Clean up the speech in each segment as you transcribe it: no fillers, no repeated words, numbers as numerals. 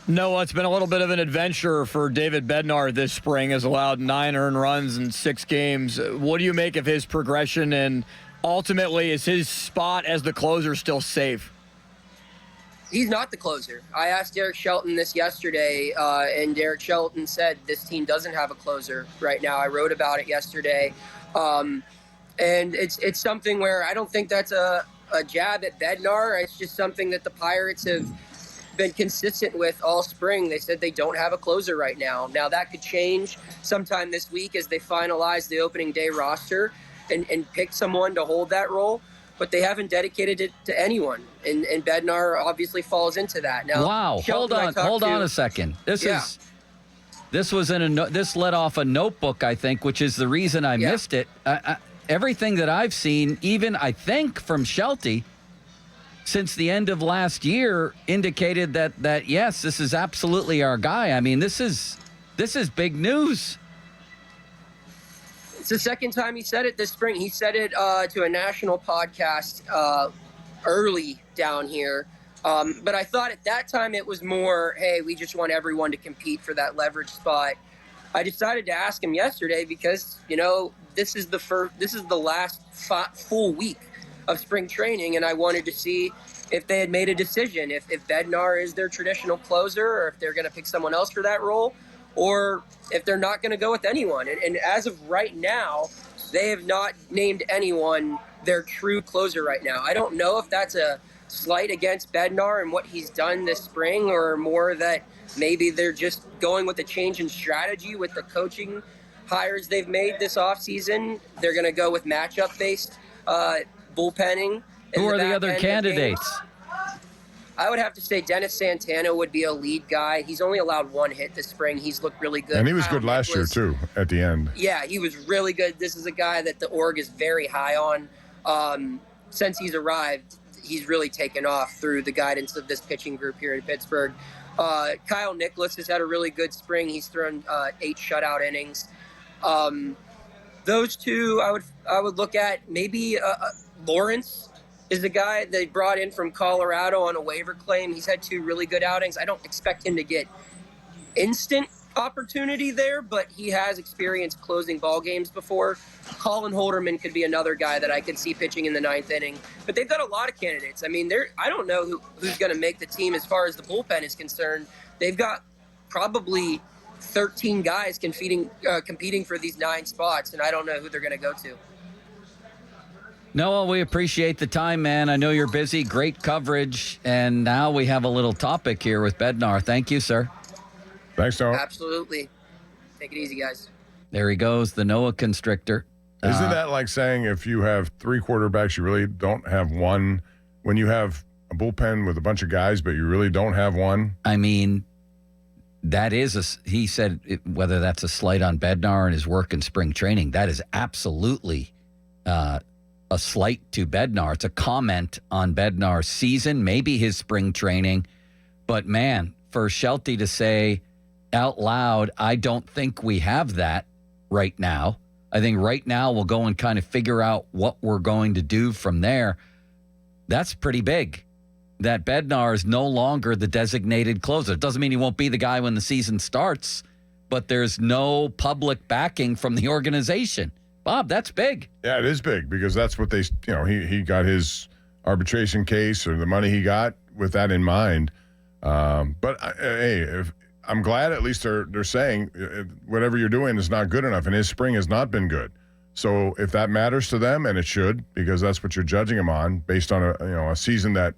No, it's been a little bit of an adventure for David Bednar this spring. Has allowed 9 earned runs in 6 games. What do you make of his progression, and ultimately, is his spot as the closer still safe? He's not the closer. I asked Derek Shelton this yesterday, and Derek Shelton said this team doesn't have a closer right now. I wrote about it yesterday. And it's something where I don't think that's a jab at Bednar. It's just something that the Pirates have been consistent with all spring. They said they don't have a closer right now. Now, that could change sometime this week as they finalize the opening day roster and pick someone to hold that role. But they haven't dedicated it to anyone, and Bednar obviously falls into that. Now, wow, Shelton, hold on a second. This led off a notebook, I think, which is the reason I missed it. Everything that I've seen, even I think from Shelty, since the end of last year, indicated that yes, this is absolutely our guy. I mean, this is big news. It's the second time he said it this spring. He said it to a national podcast early down here. But I thought at that time it was more, hey, we just want everyone to compete for that leverage spot. I decided to ask him yesterday because, this is the last full week of spring training, and I wanted to see if they had made a decision, if Bednar is their traditional closer, or if they're going to pick someone else for that role, or if they're not going to go with anyone. And as of right now, they have not named anyone their true closer right now. I don't know if that's a slight against Bednar and what he's done this spring, or more that maybe they're just going with a change in strategy with the coaching hires they've made this offseason. They're going to go with matchup-based bullpenning. Who are the other candidates? I would have to say Dennis Santana would be a lead guy. He's only allowed 1 hit this spring. He's looked really good. And he was good last year, too, at the end. Yeah, he was really good. This is a guy that the org is very high on. Since he's arrived, he's really taken off through the guidance of this pitching group here in Pittsburgh. Kyle Nicholas has had a really good spring. He's thrown 8 shutout innings. Those two I would look at. Maybe Lawrence is the guy they brought in from Colorado on a waiver claim. He's had 2 really good outings. I don't expect him to get instant opportunity there, but he has experience closing ball games before. Colin Holderman could be another guy that I could see pitching in the 9th inning. But they've got a lot of candidates. I mean, I don't know who's going to make the team as far as the bullpen is concerned. They've got probably 13 guys competing for these 9 spots, and I don't know who they're going to go to. Noah, we appreciate the time, man. I know you're busy. Great coverage. And now we have a little topic here with Bednar. Thank you, sir. Thanks, Noah. Absolutely. Take it easy, guys. There he goes, the Noah Constrictor. Isn't that like saying if you have 3 quarterbacks, you really don't have one? When you have a bullpen with a bunch of guys, but you really don't have one? I mean, that is he said, whether that's a slight on Bednar and his work in spring training, that is absolutely a slight to Bednar. It's a comment on Bednar's season, maybe his spring training. But, man, for Shelty to say out loud, I don't think we have that right now. I think right now we'll go and kind of figure out what we're going to do from there. That's pretty big. That Bednar is no longer the designated closer. It doesn't mean he won't be the guy when the season starts, but there's no public backing from the organization. Bob, that's big. Yeah, it is big because that's what he got his arbitration case or the money he got with that in mind. But hey, I'm glad at least they're saying whatever you're doing is not good enough, and his spring has not been good. So if that matters to them, and it should, because that's what you're judging him on based on a season that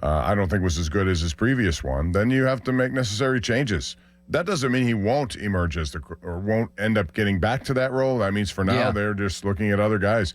I don't think was as good as his previous one, then you have to make necessary changes. That doesn't mean he won't emerge or won't end up getting back to that role. That means for now they're just looking at other guys.